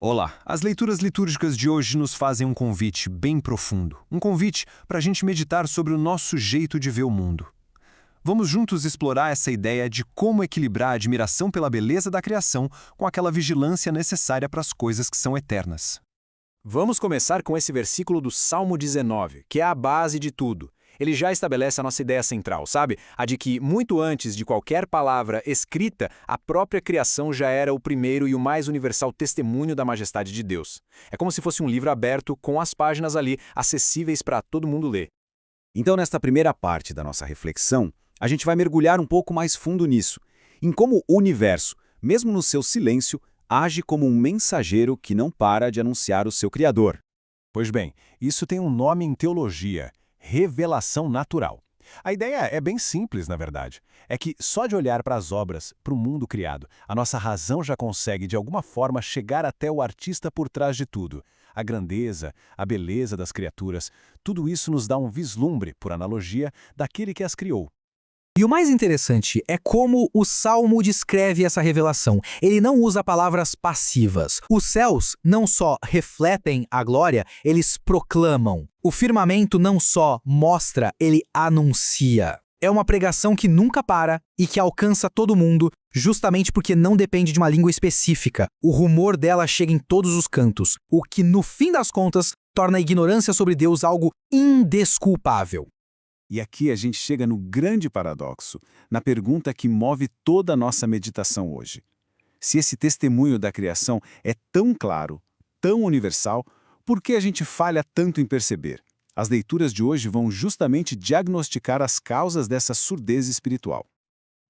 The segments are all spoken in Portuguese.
Olá, as leituras litúrgicas de hoje nos fazem um convite bem profundo. Um convite para a gente meditar sobre o nosso jeito de ver o mundo. Vamos juntos explorar essa ideia de como equilibrar a admiração pela beleza da criação com aquela vigilância necessária para as coisas que são eternas. Vamos começar com esse versículo do Salmo 19, que é a base de tudo. Ele já estabelece a nossa ideia central, sabe? A de que, muito antes de qualquer palavra escrita, a própria criação já era o primeiro e o mais universal testemunho da majestade de Deus. É como se fosse um livro aberto com as páginas ali, acessíveis para todo mundo ler. Então, nesta primeira parte da nossa reflexão, a gente vai mergulhar um pouco mais fundo nisso, em como o universo, mesmo no seu silêncio, age como um mensageiro que não para de anunciar o seu Criador. Pois bem, isso tem um nome em teologia: revelação natural. A ideia é bem simples, na verdade. É que só de olhar para as obras, para o mundo criado, a nossa razão já consegue, de alguma forma, chegar até o artista por trás de tudo. A grandeza, a beleza das criaturas, tudo isso nos dá um vislumbre, por analogia, daquele que as criou. E o mais interessante é como o Salmo descreve essa revelação. Ele não usa palavras passivas. Os céus não só refletem a glória, eles proclamam. O firmamento não só mostra, ele anuncia. É uma pregação que nunca para e que alcança todo mundo, justamente porque não depende de uma língua específica. O rumor dela chega em todos os cantos, o que, no fim das contas, torna a ignorância sobre Deus algo indesculpável. E aqui a gente chega no grande paradoxo, na pergunta que move toda a nossa meditação hoje. Se esse testemunho da criação é tão claro, tão universal, por que a gente falha tanto em perceber? As leituras de hoje vão justamente diagnosticar as causas dessa surdez espiritual.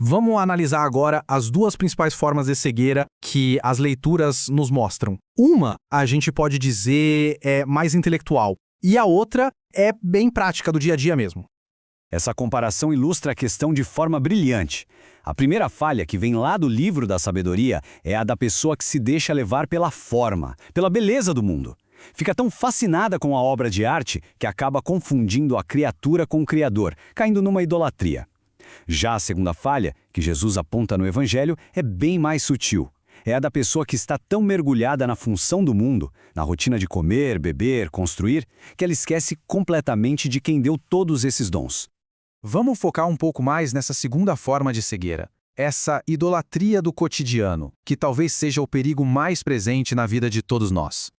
Vamos analisar agora as duas principais formas de cegueira que as leituras nos mostram. Uma, a gente pode dizer, é mais intelectual, e a outra é bem prática do dia a dia mesmo. Essa comparação ilustra a questão de forma brilhante. A primeira falha que vem lá do livro da sabedoria é a da pessoa que se deixa levar pela forma, pela beleza do mundo. Fica tão fascinada com a obra de arte que acaba confundindo a criatura com o Criador, caindo numa idolatria. Já a segunda falha, que Jesus aponta no Evangelho, é bem mais sutil. É a da pessoa que está tão mergulhada na função do mundo, na rotina de comer, beber, construir, que ela esquece completamente de quem deu todos esses dons. Vamos focar um pouco mais nessa segunda forma de cegueira. Essa idolatria do cotidiano, que talvez seja o perigo mais presente na vida de todos nós.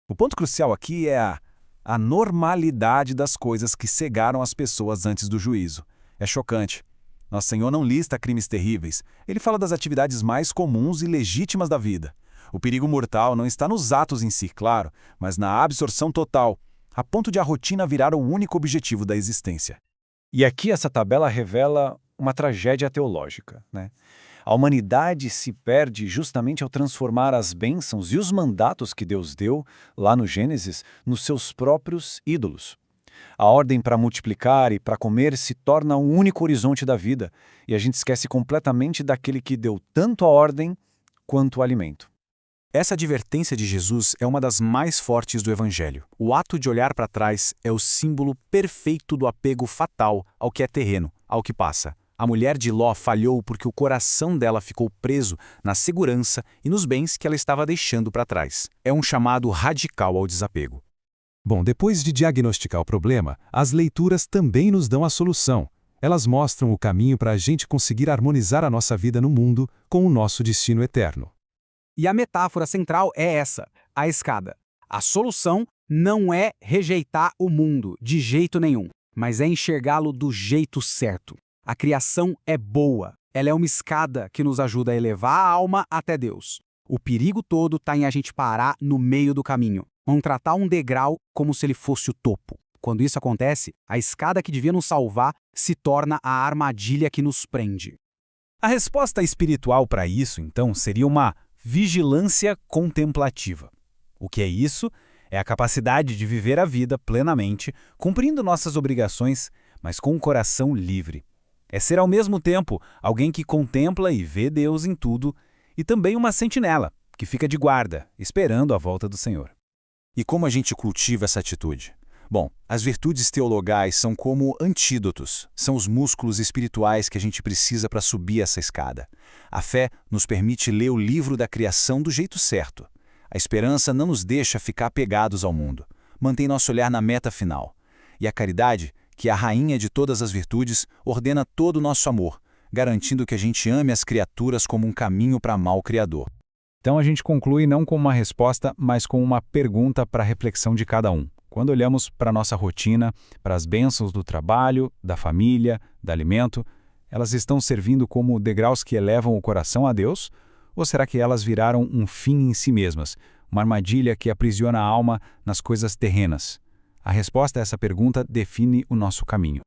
O ponto crucial aqui é a normalidade das coisas que cegaram as pessoas antes do juízo. É chocante. Nosso Senhor não lista crimes terríveis. Ele fala das atividades mais comuns e legítimas da vida. O perigo mortal não está nos atos em si, claro, mas na absorção total, a ponto de a rotina virar o único objetivo da existência. E aqui essa tabela revela uma tragédia teológica, né? A humanidade se perde justamente ao transformar as bênçãos e os mandatos que Deus deu, lá no Gênesis, nos seus próprios ídolos. A ordem para multiplicar e para comer se torna o único horizonte da vida, e a gente esquece completamente daquele que deu tanto a ordem quanto o alimento. Essa advertência de Jesus é uma das mais fortes do Evangelho. O ato de olhar para trás é o símbolo perfeito do apego fatal ao que é terreno, ao que passa. A mulher de Ló falhou porque o coração dela ficou preso na segurança e nos bens que ela estava deixando para trás. É um chamado radical ao desapego. Bom, depois de diagnosticar o problema, as leituras também nos dão a solução. Elas mostram o caminho para a gente conseguir harmonizar a nossa vida no mundo com o nosso destino eterno. E a metáfora central é essa, a escada. A solução não é rejeitar o mundo de jeito nenhum, mas é enxergá-lo do jeito certo. A criação é boa, ela é uma escada que nos ajuda a elevar a alma até Deus. O perigo todo está em a gente parar no meio do caminho, vamos tratar um degrau como se ele fosse o topo. Quando isso acontece, a escada que devia nos salvar se torna a armadilha que nos prende. A resposta espiritual para isso, então, seria uma vigilância contemplativa. O que é isso? É a capacidade de viver a vida plenamente, cumprindo nossas obrigações, mas com o coração livre. É ser ao mesmo tempo alguém que contempla e vê Deus em tudo, e também uma sentinela, que fica de guarda, esperando a volta do Senhor. E como a gente cultiva essa atitude? Bom, as virtudes teologais são como antídotos, são os músculos espirituais que a gente precisa para subir essa escada. A fé nos permite ler o livro da criação do jeito certo. A esperança não nos deixa ficar apegados ao mundo. Mantém nosso olhar na meta final. E a caridade, que é a rainha de todas as virtudes, ordena todo o nosso amor, garantindo que a gente ame as criaturas como um caminho para amar o Criador. Então a gente conclui não com uma resposta, mas com uma pergunta para a reflexão de cada um. Quando olhamos para a nossa rotina, para as bênçãos do trabalho, da família, do alimento, elas estão servindo como degraus que elevam o coração a Deus? Ou será que elas viraram um fim em si mesmas, uma armadilha que aprisiona a alma nas coisas terrenas? A resposta a essa pergunta define o nosso caminho.